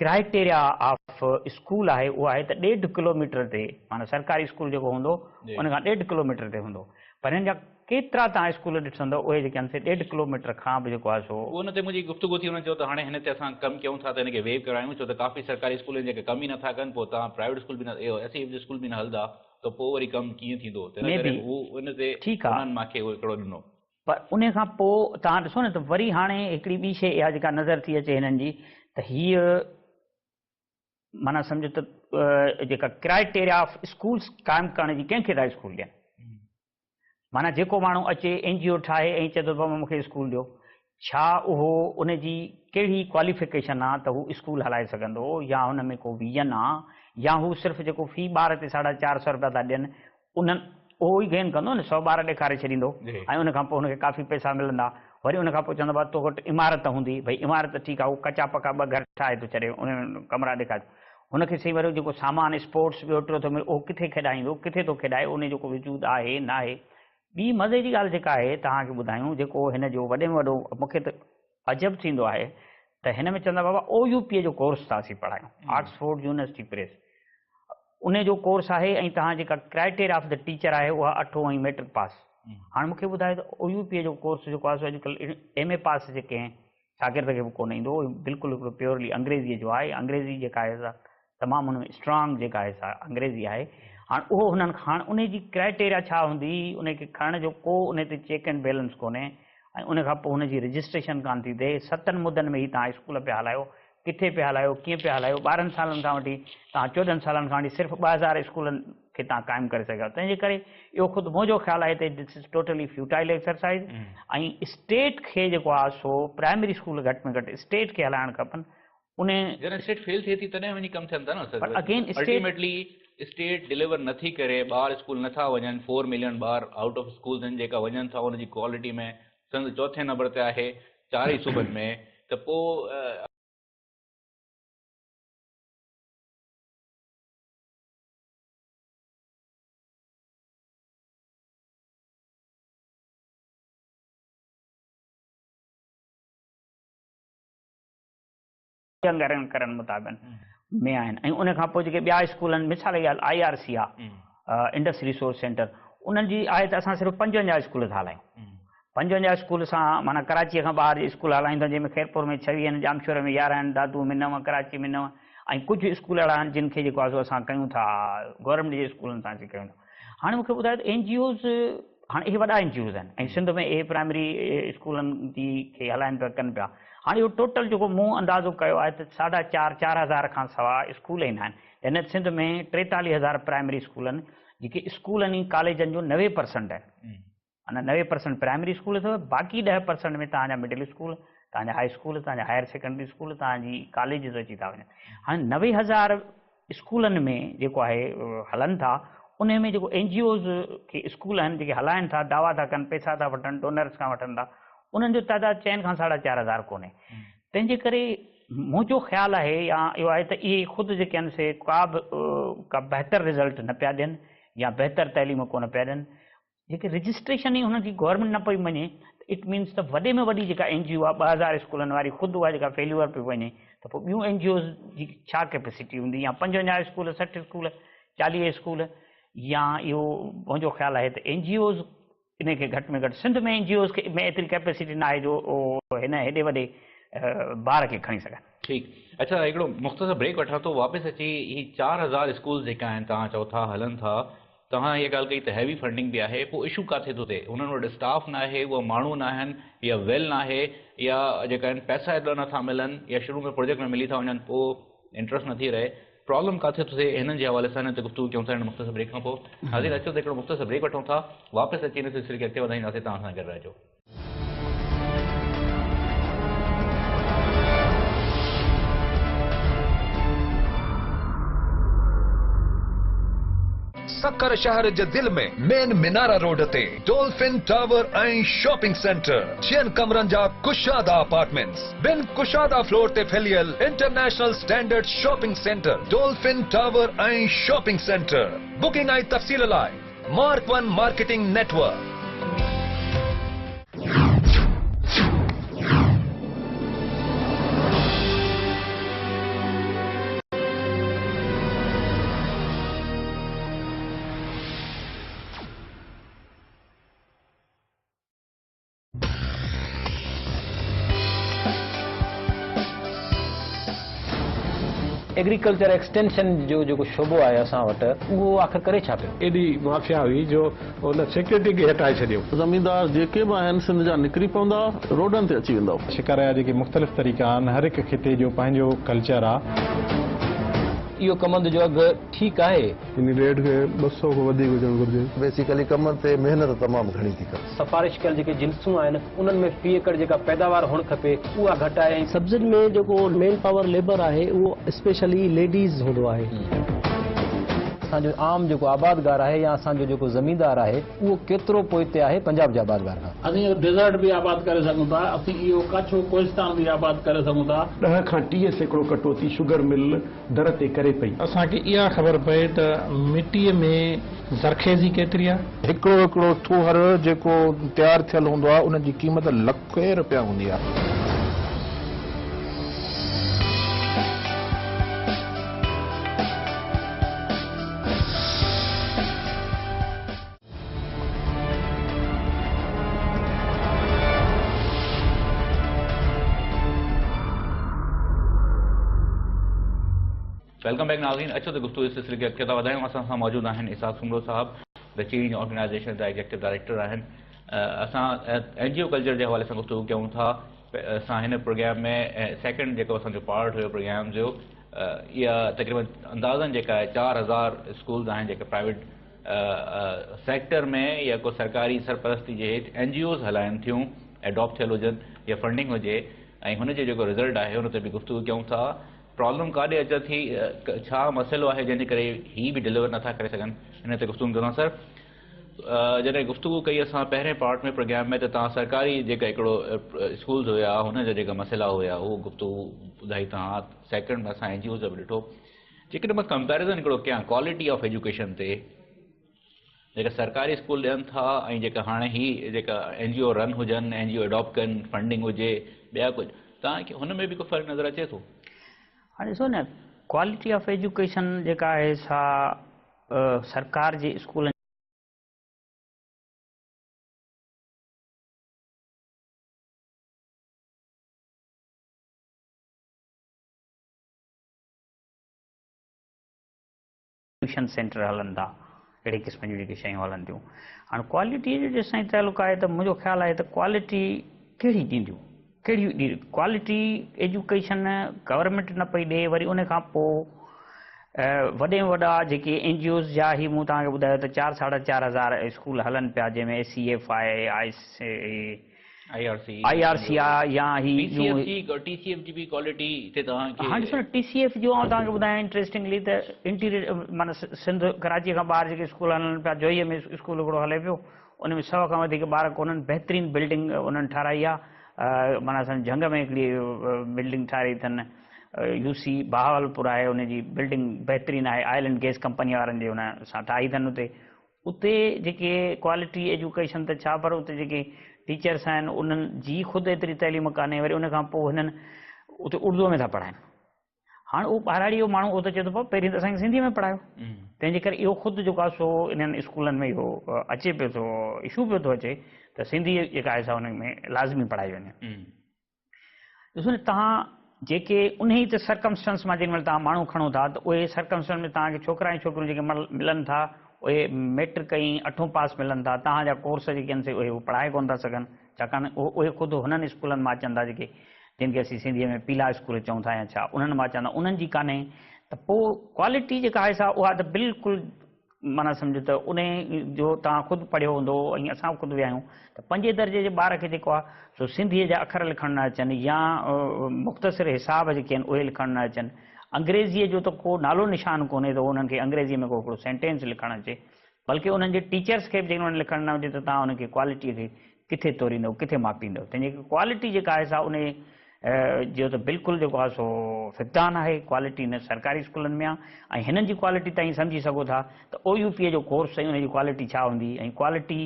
क्राइटेरिया ऑफ स्कूल आहे उहो आहे त 1.5 किलोमीटर ते, माना सरकारी स्कूल जेको हूंदो उन खां 1.5 किलोमीटर ते हूंदो, पर हिन जा केतिरा तव्हां स्कूल ॾिसंदो उहे जेके आहिनि से 1.5 किलोमीटर खां बि जेको आहे सो उन ते मुंहिंजी गुफ़्तगू थी हुन चयो त हाणे हिन ते असां कमु कयूं था त हिनखे वेव करायूं, छो त काफ़ी सरकारी स्कूल आहिनि जेके कम ई नथा कनि, पोइ तव्हां प्राइवेट स्कूल बि न ACF जे स्कूल बि न हलंदा त पोइ वरी कमु कीअं थींदो, त हू उन ते उन्हनि मूंखे हिकिड़ो ॾिनो। पर उन खां पोइ तव्हां ॾिसो न त वरी हाणे हिकिड़ी ॿी शइ इहा जेका नज़र थी अचे हिननि जी त हीअ माना सम्झो त जेका क्राइटेरिया ऑफ स्कूल्स क़ाइमु करण जी कंहिंखे था स्कूल ॾियनि, माना जेको माण्हू अचे NGO ठाहे ऐं चए थो बाबा मूंखे स्कूल ॾियो, छा उहो उन जी कहिड़ी क्वालिफिकेशन आहे त हू स्कूल हलाए सघंदो या हुन में को विजन आहे या हू सिर्फ़ु जेको फी ॿार ते 450 रुपया था ॾियनि उन्हनि उहो ई गेन कंदो न 100 ॿार ॾेखारे छॾींदो ऐं उन खां पोइ हुनखे काफ़ी पैसा मिलंदा वरी उन खां पोइ चवंदो आहे तो वटि इमारत हूंदी भई इमारत ठीकु आहे उहो कचा पका 2 घर ठाहे थो छॾे उन कमरा ॾेखारे हुनखे सही वरी जेको सामान स्पोर्ट्स ॿियो टियों थो मिले उहो किथे खेॾाईंदो किथे थो खेॾाए उन जेको वजूद आहे न आहे। ॿी मज़े जी ॻाल्हि जेका आहे तव्हांखे ॿुधायूं जेको हिन जो वॾे में वॾो मूंखे त अजब थींदो आहे त हिन में चवंदा बाबा OUP जो कोर्स था असीं पढ़ायूं ऑक्सफोर्ड यूनिवर्सिटी प्रेस उन जो कोर्स आहे ऐं तव्हां जेका क्राइटेरिया ऑफ द टीचर आहे उहा 8वीं मैट्रिक पास। हाणे मूंखे ॿुधायो त OUP जो कोर्स जेको आहे अॼुकल्ह MA पास जेके आहिनि शागिर्द खे बि कोन ईंदो बिल्कुलु हिकिड़ो प्योरली अंग्रेज़ीअ जो आहे अंग्रेज़ी जेका आहे तमामु हुन में स्ट्रांग जेका आहे सा अंग्रेज़ी आहे। हाणे उहो हुननि हाणे उन जी क्राइटेरिया छा हूंदी उनखे खणण जो को उन ते चेक एंड बैलेंस कोन्हे ऐं उन खां पोइ हुनजी रजिस्ट्रेशन कान थी थिए 7 मुदनि में ई तव्हां स्कूल पिया हलायो किथे पिया हलायो कीअं पिया हलायो 12 सालनि खां वठी तव्हां 14 सालनि खां वठी सिर्फ़ु 2000 स्कूलनि खे तव्हां क़ाइमु करे सघियो तंहिंजे करे इहो ख़ुदि मुंहिंजो ख़्यालु आहे त this is totally futile exercise ऐं स्टेट खे जेको आहे सो प्राइमरी स्कूल घटि में घटि स्टेट खे हलाइणु खपनि उन जॾहिं स्टेट फेल थिए थी तॾहिं वञी कमु थियनि था न पर अगेन अल्टीमेटली स्टेट डिलीवर नथी करे ॿार स्कूल नथा वञनि 4 मिलियन ॿार आउट ऑफ स्कूल्स आहिनि जेका वञनि था उनजी क्वालिटी में संद 4थे नंबर ते आहे 4 ई सूबनि में त पोइ करण मुताबिक़ में आहिनि ऐं उन खां पोइ जेके ॿिया स्कूल आहिनि मिसाल जी ॻाल्हि IRC आहे इंडस रिसोर्स सेंटर उन्हनि जी आहे त असां सिर्फ़ु 55 स्कूल था हलायूं 55 स्कूल सां माना कराचीअ खां ॿाहिरि स्कूल हलाईंदा जंहिंमें खैरपुर में 6 आहिनि जामशोर में 11 आहिनि दादू में 9 कराची में 9 ऐं कुझु स्कूल अहिड़ा आहिनि जिन खे जेको आहे असां कयूं था गवर्नमेंट जे स्कूलनि सां असीं कयूं था। हाणे मूंखे ॿुधायो त NGOs हाणे इहे वॾा NGOs आहिनि ऐं सिंध में इहे प्राइमरी स्कूलनि जी खे हलाइनि पिया कनि पिया। हाणे इहो टोटल जेको मूं अंदाज़ो कयो आहे त 4,500 खां सवाइ स्कूल ईंदा आहिनि हिन सिंध में 43,000 प्राइमरी स्कूल आहिनि जेके स्कूलनि ऐं कॉलेजनि जो 90% आहिनि अञा 90% प्राइमरी स्कूल अथव बाक़ी 10% में तव्हांजा मिडिल स्कूल तव्हांजा हाई स्कूल तव्हांजा हायर सेकेंडरी स्कूल तव्हांजी कॉलेजिस अची था वञनि। हाणे 90,000 स्कूलनि में जेको आहे हलनि था उन में जेको NGOs के स्कूल आहिनि जेके हलाइनि था दावा था कनि पैसा था वठनि डोनर्स खां वठनि था उन्हनि जो तइदाद 4 खां 4,500 कोन्हे। तंहिंजे करे मुंहिंजो ख़्यालु आहे या इहो आहे त इहे ख़ुदि जेके आहिनि से का बहितर रिज़ल्ट न पिया ॾियनि या बहितर तइलीम कोन पिया ॾियनि जेके रजिस्ट्रेशन ई हुननि जी गवर्नमेंट न पई मञे इट मीन्स त वॾे में वॾी जेका NGO आहे 2000 स्कूलनि वारी ख़ुदि उहा जेका फेल्यूअर पई वञे त पोइ ॿियूं NGOs जी छा कैपेसिटी हूंदी या 55 स्कूल 60 स्कूल 40 स्कूल या इहो मुंहिंजो ख़्यालु आहे त NGOs इनखे घटि में घटि सिंध में NGOs खे में एतिरी कैपेसिटी न आहे जो हिन हेॾे वॾे ॿार खे खणी सघनि। ठीकु अच्छा हिकिड़ो मुख़्तसर ब्रेक वठां थो वापसि अची ही 4,000 स्कूल जेका आहिनि तव्हां चओ था हलनि था तव्हां इहा ॻाल्हि कई त हैवी फंडिंग बि आहे पोइ इशू किथे थो थिए हुननि वटि स्टाफ न आहे उहा माण्हू न आहिनि या वेल न आहे या जेका आहिनि पैसा एतिरा नथा मिलनि या शुरू में प्रोजेक्ट में मिली था वञनि पोइ इंट्रस्ट न थी रहे प्रॉब्लम किथे थो थिए हिननि जे हवाले सां हिन ते गुफ़्तगू कयूं था हिन मुख़्तसर ब्रेक खां पोइ हाज़िर अचो त हिकिड़ो मुख़्तसर ब्रेक वठूं था वापसि अची हिन सिलसिले खे अॻिते वधाईंदासीं तव्हां सां गॾु रहिजो। सकर शहर जे दिल में मेन मिनारा रोड ते डॉल्फिन टावर ऐं शॉपिंग सेंटर 6 कमरनि जा कुशादा अपार्टमेंट्स बिन कुशादा फ्लोर ते फैलियल international standard shopping centre dolphin tower ऐं शॉपिंग सेंटर बुकिंग ऐं तफ़सील लाइ mark 1 marketing network. Agriculture extension जो जेको शोबो आहे असां वटि उहो आख़िर करे छा पियो एॾी माफ़िया हुई जो उन सिक्योरिटी खे हटाए छॾियो ज़मीनदार जेके बि आहिनि सिंध जा निकिरी पवंदा रोडनि ते अची वेंदा शिकार जा जेके मुख़्तलिफ़ तरीक़ा आहिनि हर हिकु खिते जो पंहिंजो कल्चर आहे इहो कमंद जो अघु ठीकु आहे? इन रेट खे 200 खां वधीक हुजणु घुरिजे। बेसिकली कम ते महिनत तमामु घणी थी करे। सिफारिश कयल जेके जिन्सूं आहिनि उन्हनि में फी एकड़ जेका पैदावार हुअणु खपे उहा घटि आहे। सब्जियुनि में जेको मेन पावर लेबर आहे उहो स्पेशली लेडीज़ हूंदो आहे। असांजो आम जेको आबादगार आहे या असांजो जेको ज़मींदार आहे उहो केतिरो पोइते आहे पंजाब जे आबादगार खां? असीं डेज़र्ट बि आबाद करे सघूं था, असीं इहो कच्छ कोहिस्तान बि आबाद करे सघूं था। 10 खां 30 सैकड़ो कटौती शुगर मिल दर ते करे पई। असांखे इहा ख़बर पए त मिटीअ में ज़रखेज़ी केतिरी आहे। हिकिड़ो थूहर जेको तयारु थियल हूंदो आहे उन जी क़ीमत लखे रुपया हूंदी आहे। वेलकम बैक नाज़रीन। अचो तो गुफ्तगू इस सिलसिले खे अॻिते था वधायूं। असां सां मौजूदु आहिनि इसाक सुमरो साहब, द चेंज ऑर्गेनाइज़ेशन जा एग्जेक्टिव डायरेक्टर आहिनि। असां NGO कल्चर जे हवाले सां गुफ्तगू कयूं था। असां हिन प्रोग्राम में सेकेंड जेको असांजो पार्ट हुयो प्रोग्राम जो, इहा तक़रीबन अंदाज़न जेका आहे 4000 स्कूल्स आहिनि जेके प्राइवेट सेक्टर में या को सरकारी सरपरस्ती जे हेठि NGOs हलाइनि थियूं, एडॉप्ट थियल हुजनि या फंडिंग हुजे, ऐं हुनजो जेको रिज़ल्ट आहे हुन ते बि गुफ्तगू कयूं था। प्रॉब्लम काॾे अचे थी, छा मसइलो आहे जंहिंजे करे ही बि डिलीवर नथा करे सघनि, हिन ते गुफ्तगू कंदा। सर, जॾहिं गुफ्तगू कई असां पहिरें पार्ट में प्रोग्राम में, त तव्हां सरकारी जेका हिकिड़ो स्कूल्स हुया हुन जा जेका मसइला हुया उहो गुफ्तगू ॿुधाई तव्हां। सेकेंड में असां NGOs जो बि ॾिठो। जेकॾहिं मां कंपेरिज़न हिकिड़ो कयां क्वालिटी ऑफ एजुकेशन ते, जेका सरकारी स्कूल ॾियनि था ऐं जेका हाणे ही जेका NGO रन हुजनि, NGO एडॉप्ट कनि, फंडिंग हुजे, ॿिया कुझु, तव्हांखे हुन में बि को फ़र्क़ु नज़र अचे थो? हाँ ॾिसो न, क्वालिटी ऑफ एजुकेशन जेका आहे सा सरकार जे स्कूलनि ट्यूशन सेंटर हलन था, अहिड़े क़िस्म जूं जेके शयूं हलन थियूं। हाणे क्वालिटी जो जेसिताईं तालुक़ु आहे त मुंहिंजो ख़्यालु आहे त क्वालिटी कहिड़ी ॾींदियूं, कहिड़ी क्वालिटी एजुकेशन गवर्नमेंट न पई ॾे। वरी उन खां पोइ वॾे में वॾा जेके NGOs जा ही मूं तव्हांखे ॿुधायो त 4-4.5 हज़ार स्कूल हलनि पिया, जंहिंमें SCF आहे, IRC आहे या ही TCF जी बि क्वालिटी हिते तव्हांखे। हाणे ॾिसो न, TCF जो तव्हांखे ॿुधायां इंट्रस्टिंगली त इंटीरियर माना सिंध कराची खां ॿाहिरि जेके स्कूल हलनि पिया, जोईअ में स्कूल हिकिड़ो हले पियो, उन में 100 खां वधीक ॿार कोन्हनि। बहितरीनु बिल्डिंग उन्हनि ठाराई आहे, माना असां झंग में हिकिड़ी बिल्डिंग ठाराई अथनि। UC बहावलपुर आहे, उनजी बिल्डिंग बहितरीनु आहे, आयल एंड गैस कंपनी वारनि जे हुन सां ठाही अथनि। उते जेके क्वालिटी एजुकेशन त छा, पर उते जेके टीचर्स आहिनि उन्हनि जी ख़ुदि एतिरी तइलीम कान्हे। वरी उन खां पोइ हिननि उते उर्दूअ में था पढ़ाइनि। हाणे उहो ॿाहिराड़ी जो माण्हू उहो त चए थो पहिरीं त असांखे सिंधीअ में पढ़ायो, तंहिंजे करे इहो ख़ुदि जेको आहे सो इन्हनि स्कूलनि में इहो अचे पियो थो, इशू पियो थो अचे त सिंधी जेका आहे सा हुन में लाज़मी पढ़ाई वञे। ॾिसो न, तव्हां जेके उन ई त सर्कमस्टेंस मां जेॾी महिल तव्हां माण्हू खणो था त उहे सर्कमस्टेंस में तव्हांखे छोकिरा ऐं छोकिरियूं जेके मिलनि था, उहे मैट्रिक ऐं 8th पास मिलनि था, तव्हांजा कोर्स जेके आहिनि से उहे पढ़ाए कोन था सघनि, छाकाणि उहे ख़ुदि हुननि स्कूलनि मां अचनि था जेके जिन खे असीं सिंधीअ में पीला स्कूल चऊं था या छा, उन्हनि मां अचनि था, उन्हनि जी कान्हे। त पोइ क्वालिटी जेका आहे सा उहा त बिल्कुलु माना सम्झो त उन जो तव्हां ख़ुदि पढ़ियो हूंदो ऐं असां ख़ुदि विया आहियूं त 5 दर्जे जे ॿार खे जेको आहे सो सिंधीअ जा अखर लिखणु न अचनि या मुख़्तसिर हिसाब जेके आहिनि उहे लिखणु न अचनि। अंग्रेज़ीअ जो त को नालो निशान कोन्हे त उन्हनि खे अंग्रेज़ीअ में को हिकिड़ो सेंटेंस लिखणु अचे, बल्कि उन्हनि जे टीचर्स खे बि जेकॾहिं उन्हनि लिखणु न अचे त तव्हां उनखे क्वालिटीअ खे किथे तोरींदव, किथे माप ॾींदव। तंहिंजे क्वालिटी जेका आहे सा उन जो त बिल्कुलु जेको आहे सो फिक़दान आहे। क्वालिटी न सरकारी स्कूलनि में आहे ऐं हिननि जी क्वालिटी तव्हां सम्झी सघो था त OUP जो कोर्स ऐं उनजी क्वालिटी छा हूंदी ऐं क्वालिटी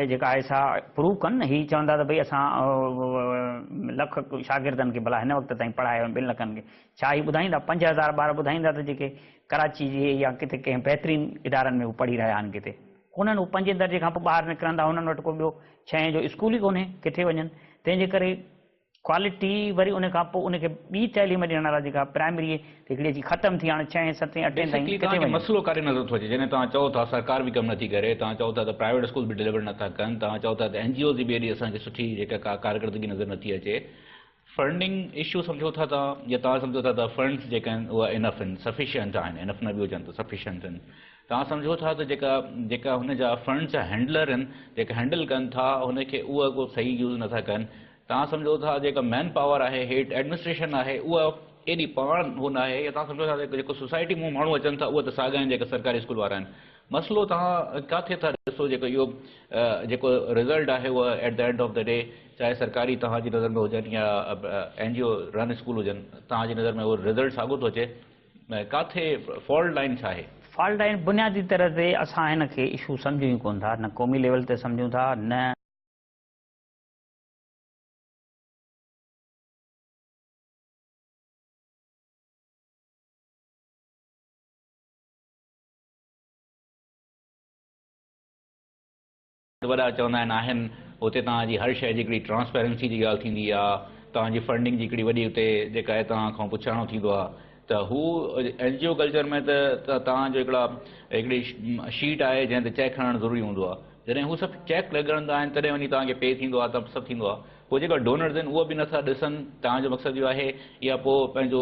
जेका आहे सा प्रूव कनि न। हीअ चवंदा त भई असां लख शागिर्दनि खे भला हिन वक़्त ताईं पढ़ायो 2 लखनि खे, छा ही ॿुधाईंदा? 5000 ॿार ॿुधाईंदा त जेके कराची जे या किथे कंहिं बहितरीनु इदारनि में हू पढ़ी रहिया आहिनि किथे कोन्हनि। हू 5 दर्जे खां पोइ ॿाहिरि निकिरंदा, हुननि वटि को ॿियो 6 जो स्कूल ई कोन्हे, किथे वञनि। तंहिंजे करे क्वालिटी वरी उन खां पोइ उनखे ॿी तइलीम ॾियण वारा जेका प्राइमरी हिकिड़ी अची ख़तमु थी, हाणे 6, 7, 8 ताईं किथे वञे। मसइलो काॾे नज़र थो अचे जॾहिं तव्हां चओ था सरकार बि कमु नथी करे, तव्हां चओ था त प्राइवेट स्कूल बि डिलीवर नथा कनि, तव्हां चओ था त NGOs जी बि एॾी असांखे सुठी जेका कारकर्दगी नज़र नथी अचे। फंडिंग इशू सम्झो था तव्हां या तव्हां सम्झो था त फंड्स जेके आहिनि उहा इनफ आहिनि सफिशिएंट आहिनि इनफ न बि हुजनि त सफिशिएंट आहिनि तव्हां सम्झो था त जेका हुन जा फंड्स जा हैंडलर आहिनि जेके हैंडल कनि था हुनखे उहा को सही यूज़ नथा कनि तव्हां सम्झो था जेका मैन पावर आहे हेठि एडमिनिस्ट्रेशन आहे उहा एॾी पाण हू न आहे या तव्हां सम्झो था जेको सोसाइटी में माण्हू अचनि था उहे त साॻा आहिनि जेके सरकारी स्कूल वारा आहिनि मसइलो तव्हां किथे था ॾिसो जेको इहो जेको रिज़ल्ट आहे उहा at the end of the day चाहे सरकारी तव्हांजी नज़र में हुजनि या NGO रन स्कूल हुजनि तव्हांजी नज़र में उहो रिज़ल्ट साॻियो थो अचे किथे फॉल्ट लाइन छा आहे फॉल्ट लाइन बुनियादी तरह ते असां हिन खे इशू सम्झूं ई कोन था न क़ौमी लेवल ते सम्झूं था न वॾा चवंदा आहिनि हुते तव्हांजी हर शइ जी हिकिड़ी ट्रांसपेरेंसी जी ॻाल्हि थींदी आहे तव्हांजी फंडिंग जी हिकिड़ी वॾी हुते जेका आहे तव्हां खां पुछाइणो थींदो आहे त हू NGO कल्चर में त तव्हांजो हिकिड़ी शीट आहे जंहिं ते चेक खणणु ज़रूरी हूंदो आहे जॾहिं हू सभु चेक लॻंदा आहिनि तॾहिं वञी तव्हांखे पे थींदो आहे त सभु थींदो आहे पोइ जेका डोनर्स आहिनि उहो बि नथा ॾिसनि तव्हांजो मक़सदु इहो आहे या पोइ पंहिंजो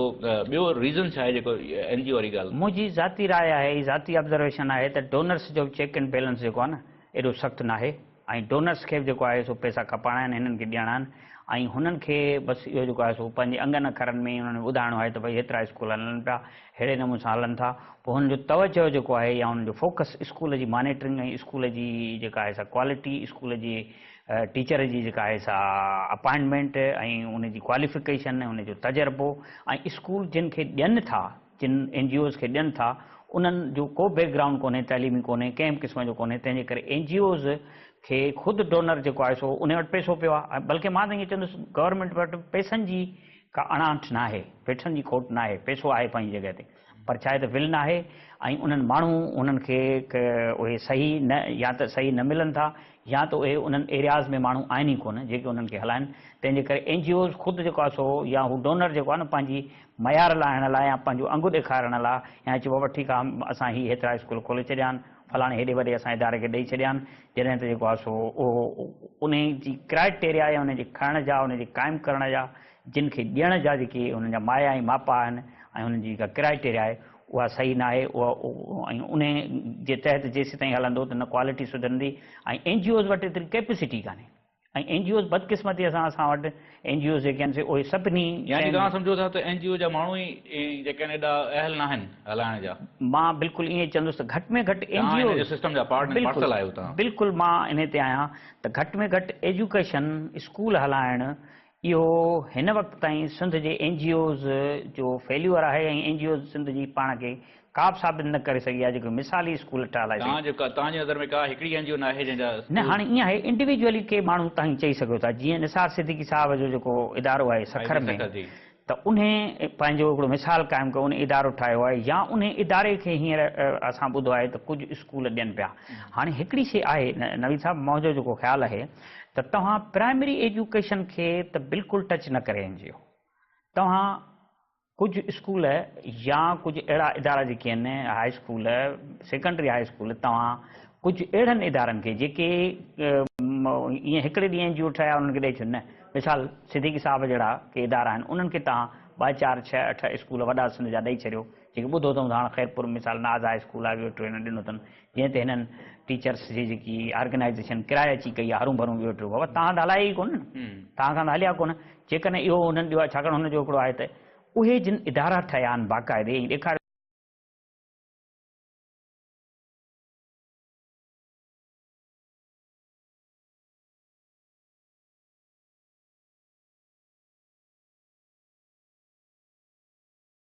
ॿियो रीज़न छा आहे जेको NGO वारी ॻाल्हि मुंहिंजी ज़ाती राय आहे ज़ाती ऑब्ज़र्वेशन आहे त डोनर्स जो चेक एंड बैलेंस जेको आहे न एॾो सख़्तु न आहे ऐं डोनर्स खे बि जेको आहे सो पैसा खपाइणा आहिनि हिननि खे ॾियणा आहिनि ऐं हुननि खे बसि इहो जेको आहे सो पंहिंजे अंगनि अखरनि में हुननि ॿुधाइणो आहे त भई हेतिरा स्कूल हलनि पिया अहिड़े नमूने सां हलनि था पोइ हुननि जो तवजो जेको आहे या हुननि जो फोकस स्कूल जी मॉनिटरिंग ऐं स्कूल जी जेका आहे सा क्वालिटी स्कूल जी टीचर जी जेका आहे सा अपॉइंटमेंट ऐं उनजी क्वालिफिकेशन ऐं उनजो तजुर्बो ऐं स्कूल जिन खे ॾियनि था जिन NGOs खे ॾियनि था उन्हनि जो को बैकग्राउंड कोन्हे तइलीमी कोन्हे कंहिं बि क़िस्म जो कोन्हे तंहिंजे करे NGOs खे ख़ुदि डोनर जेको आहे सो उन वटि पैसो पियो आहे बल्कि मां त ईअं चवंदुसि गवर्नमेंट वटि पैसनि जी का अणाट न आहे पैसनि जी खोट न आहे पैसो आहे पंहिंजी जॻह ते पर छा आहे त विल न आहे ऐं उन्हनि माण्हू उन्हनि खे उहे सही न या त सही न मिलनि था या त उहे उन्हनि एरियाज़ में माण्हू आहिनि ई कोन जेके उन्हनि खे हलाइनि तंहिंजे करे NGOs ख़ुदि जेको आहे सो या हू डोनर जेको आहे न पंहिंजी मयार लाहिण लाइ या पंहिंजो अंगु ॾेखारण लाइ या चइबो आहे ठीकु आहे असां हीअ हेतिरा स्कूल खोले छॾिया आहिनि फलाणे हेॾे वॾे असां इदारे खे ॾेई छॾिया आहिनि जॾहिं त जेको आहे सो उहो उन जी क्राइटेरिया या उनजे खणण जा उनजे क़ाइमु करण जा जिन खे ॾियण जा जेके उन्हनि जा माया ऐं मापा आहिनि ऐं उन्हनि जी जेका क्राइटेरिया आहे उहा सही न आहे उहा ऐं उन जे तहत जेसि ताईं हलंदो त न क्वालिटी सुधरंदी ऐं NGOs वटि एतिरी कैपेसिटी कान्हे ऐं NGOs बदकिस्मती असां वटि NGOs जेके आहिनि उहे सभिनी यानी तव्हां सम्झो था त NGO जा माण्हू ई जेके आहिनि एॾा अहल न आहिनि हलाइण जा मां बिल्कुलु ईअं चवंदुसि त घटि में घटि NGO सिस्टम जा पार्सल आहियो तव्हां बिल्कुलु मां इन ते आहियां त घटि में घटि एजुकेशन स्कूल हलाइण इहो हिन वक़्त ताईं सिंध जे NGOs जो फेल्यूअर आहे ऐं NGOs सिंध जी पाण खे का बि साबित न करे सघी आहे जेको मिसाली स्कूल हलाए तव्हांजी नज़र में का हिकिड़ी NGO न आहे जंहिंजा न हाणे ईअं आहे इंडिविजुअली के माण्हू तव्हां चई सघो था जीअं निसार सिद्दीकी साहिब जो जेको इदारो आहे सखर में त उन पंहिंजो हिकिड़ो मिसाल क़ाइमु कयो उन इदारो ठाहियो आहे या उन इदारे खे हींअर असां ॿुधो आहे त कुझु स्कूल ॾियनि पिया हाणे हिकिड़ी शइ आहे नवीद साहिब मुंहिंजो जेको ख़्यालु आहे त तव्हां प्राइमरी एजुकेशन खे त बिल्कुलु टच न करे वञिजो तव्हां कुझु स्कूल या कुझु अहिड़ा इदारा जेके आहिनि high school secondary high school तव्हां कुझु अहिड़नि इदारनि खे जेके ईअं हिकिड़े ॾींहं NGO ठाहिया उन्हनि खे ॾेई छॾ न मिसाल सिद्दीकी साहिब जहिड़ा के इदारा आहिनि उन्हनि खे तव्हां 2, 4, 6, 8 स्कूल वॾा सिंध जा ॾेई छॾियो जेके ॿुधो अथऊं हाणे ख़ैरपुर मिसाल नाज़ हाई स्कूल आहे ॿियो टियों ॾिनो अथनि जीअं त हिननि टीचर्स जी जेकी ऑर्गेनाइज़ेशन किराए अची कई आहे हरूं भरूं ॿियो टियों बाबा तव्हां त हलाया ई कोन तव्हां खां त हलिया कोन जेकॾहिं इहो हुननि ॾियो आहे छाकाणि हुनजो हिकिड़ो आहे त उहे जिन इदारा ठहिया आहिनि बाक़ाइदे ऐं ॾेखारियो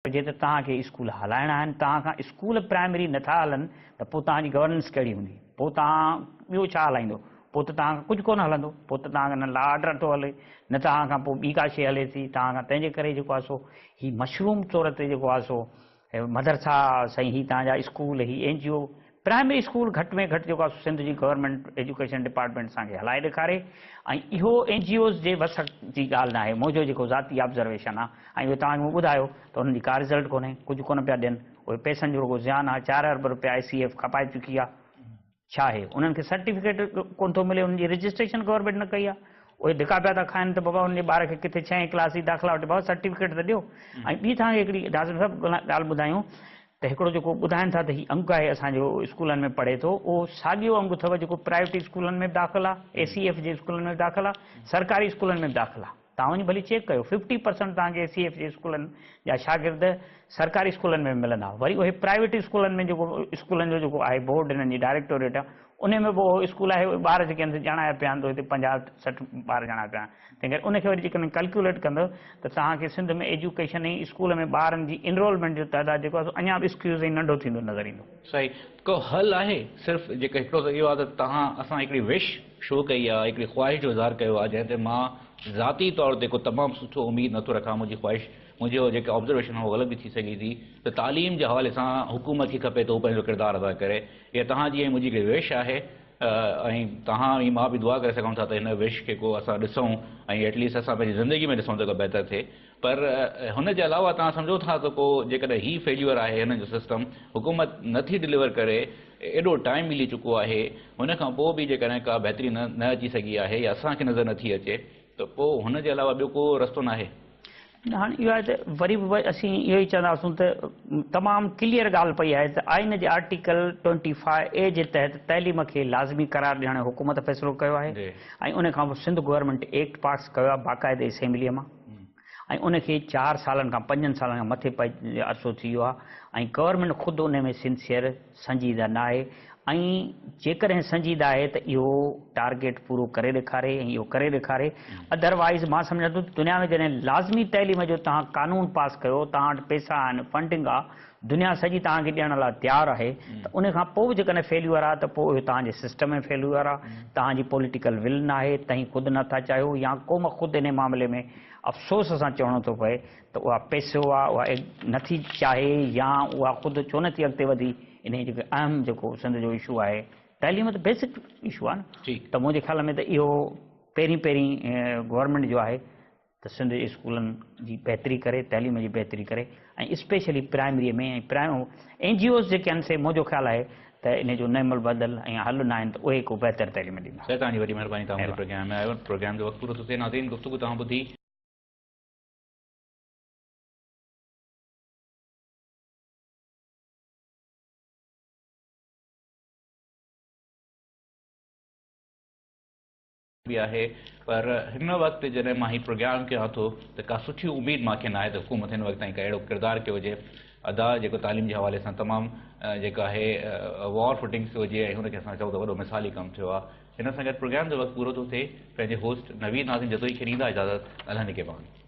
जे त तव्हांखे स्कूल हलाइणा आहिनि तव्हां खां स्कूल प्राइमरी नथा हलनि त पोइ तव्हांजी गवर्नेंस कहिड़ी हूंदी पोइ तव्हां ॿियो छा हलाईंदो पोइ त तव्हां कुझु कोन हलंदो पोइ त तव्हां न लॉ ऑर्डर थो हले न तव्हां खां पोइ ॿी का शइ हले थी तव्हां खां तंहिंजे करे जेको आहे सो हीउ मशरूम तौर ते जेको आहे सो मदरसा साईं हीउ तव्हांजा स्कूल हीउ NGO प्राइमरी स्कूल घटि में घटि जेको आहे सिंध जी गवर्नमेंट एजुकेशन डिपार्टमेंट असांखे हलाए ॾेखारे ऐं इहो NGOs जे वस जी ॻाल्हि न आहे मुंहिंजो जेको ज़ाती ऑब्ज़र्वेशन आहे ऐं उहो तव्हांखे मूं ॿुधायो त हुननि जी का रिज़ल्ट कोन्हे कुझु कोन पिया ॾियनि उहे पैसनि जो रुॻो ज़ियान आहे 4 अरब रुपया ICF खपाए चुकी आहे छा आहे उन्हनि खे सर्टिफिकेट कोन थो मिले उन्हनि जी रजिस्ट्रेशन गवर्नमेंट न कई आहे उहे धिका पिया था खाइनि त बाबा उन ॿार खे किथे 6वीं क्लास जी दाख़िला वटि बाबा सर्टिफिकेट त ॾियो। ऐं ॿी तव्हांखे हिकिड़ी नाज़िम साहिबु ॻाल्हि ॿुधायूं त हिकिड़ो जेको ॿुधाइनि था त हीउ अंग आहे असांजो स्कूलनि में पढ़े थो, उहो साॻियो अंग अथव जेको प्राइवेट स्कूलनि में बि दाख़िल आहे, ACF जे स्कूलनि में बि दाख़िल आहे, सरकारी स्कूलनि में बि दाख़िल आहे। तव्हां वञी भली चेक कयो, 50% तव्हांखे ACF जे स्कूलनि जा शागिर्द सरकारी स्कूलनि में मिलंदा। वरी उहे प्राइवेट स्कूलनि में जेको स्कूलनि जो जेको आहे बोर्ड हिननि जी डायरेक्टोरेट आहे, उन में बि उहो स्कूल आहे ॿार जेके आहिनि ॼाणाया पिया आहिनि, त हिते 50-60 ॿार ॼाणा पिया आहिनि। तंहिं करे उनखे वरी जेकॾहिं कैलकुलेट कंदो त तव्हांखे सिंध में एजुकेशन ऐं स्कूल में ॿारनि जी इनरोलमेंट जो तइदाद जेको आहे अञा बि एक्सक्यूज़ ऐं नंढो थींदो नज़र ईंदो। सही, को हल आहे सिर्फ़ु जेको हिकिड़ो त इहो आहे त तव्हां असां हिकिड़ी विश शो कई आहे, हिकिड़ी ख़्वाहिश जो इज़हार कयो आहे, जंहिं ते मां ज़ाती तौर ते को तमामु सुठो उमेद नथो रखां। मुंहिंजी ख़्वाहिश, मुंहिंजो जेका ऑब्ज़र्वेशन आहे उहो ग़लति बि थी सघे थी त तालीम जे हवाले सां हुकूमत खे खपे त उहो पंहिंजो किरदारु अदा करे। इहा तव्हांजी ऐं मुंहिंजी हिकिड़ी विश आहे ऐं तव्हां ऐं मां बि दुआ करे सघूं था त हिन विश खे को असां ॾिसूं ऐं एटलीस्ट असां पंहिंजी ज़िंदगी में ॾिसूं त को बहितर थिए। पर हुन जे अलावा तव्हां सम्झो था त को जेकॾहिं हीउ फेल्यूअर आहे हिन जो सिस्टम, हुकूमत नथी डिलीवर करे, एॾो टाइम मिली चुको आहे, हुन खां पोइ बि जेकॾहिं का बहितरी न अची सघी आहे या असांखे नज़र नथी अचे त पोइ हुन जे अलावा ॿियो को रस्तो न आहे। हाणे इहो आहे त वरी बि असीं इहो ई चवंदासीं त तमामु क्लियर ॻाल्हि पई आहे त आइन जे आर्टिकल 25A जे तहत तइलीम खे लाज़मी करार ॾियण हुकूमत फ़ैसिलो कयो आहे ऐं उन खां पोइ सिंध गवर्नमेंट एक्ट पास कयो आहे बाक़ाइदे असेंबलीअ मां, ऐं उनखे 4 सालनि खां 5 सालनि खां मथे अरसो थी वियो आहे। ऐं गवर्नमेंट ख़ुदि उन में सिंसियर संजीदा न आहे, ऐं जेकॾहिं संजीदा आहे त इहो टारगेट पूरो करे ॾेखारे ऐं इहो करे ॾेखारे। अदरवाइज़ मां सम्झां थो दुनिया में जॾहिं लाज़मी तइलीम जो तव्हां कानून पास कयो, तव्हां वटि पैसा आहिनि, फंडिंग आहे, दुनिया सॼी तव्हांखे ॾियण लाइ तयारु आहे, त उन खां पोइ बि जेकॾहिं फेल्यूअर आहे त पोइ इहो तव्हांजे सिस्टम में फेल्यूअर आहे, तव्हांजी पॉलिटिकल विल न आहे, तव्हीं ख़ुदि नथा चाहियो या क़ौम ख़ुदि इन मामले में अफ़सोस सां चवणो थो पए त उहा पैसो आहे उहा नथी चाहे या उहा ख़ुदि छो नथी अॻिते वधी। इन जेको अहम जेको सिंध जो इशू आहे तइलीम त बेसिक इशू आहे न, त मुंहिंजे ख्याल में त इहो पहिरीं गवर्नमेंट जो आहे त सिंध जे स्कूलनि जी बहितरी करे, तइलीम जी बहितरी करे, ऐं स्पेशली प्राइमरीअ में ऐं NGOs जेके आहिनि से मुंहिंजो ख्यालु आहे त इन जो नमल बदल ऐं हल न आहिनि त उहे को बहितर तइलीम ॾींदा। तव्हांजी वॾी महिरबानी, तव्हां प्रोग्राम में आयो। प्रोग्राम जो वक़्तु पूरो थो थिए। नाज़रीन, गुफ़्तगू तव्हां ॿुधी। भी आहे पर हिन वक़्तु जॾहिं मां हीउ प्रोग्राम कयां थो त का सुठी उमेद मूंखे न आहे त हुकूमत हिन वक़्तु ताईं का अहिड़ो किरदारु कयो हुजे अदा जेको तालीम जे हवाले सां तमामु जेका आहे वॉर फुटिंग्स हुजे ऐं हुनखे असां चऊं त वॾो मिसाली कमु थियो आहे। हिन सां गॾु प्रोग्राम जो वक़्तु पूरो थो थिए। पंहिंजे होस्ट नवीद नाज़िम जदोई खे ॾींदा इजाज़त। अल्लाह निगहबान।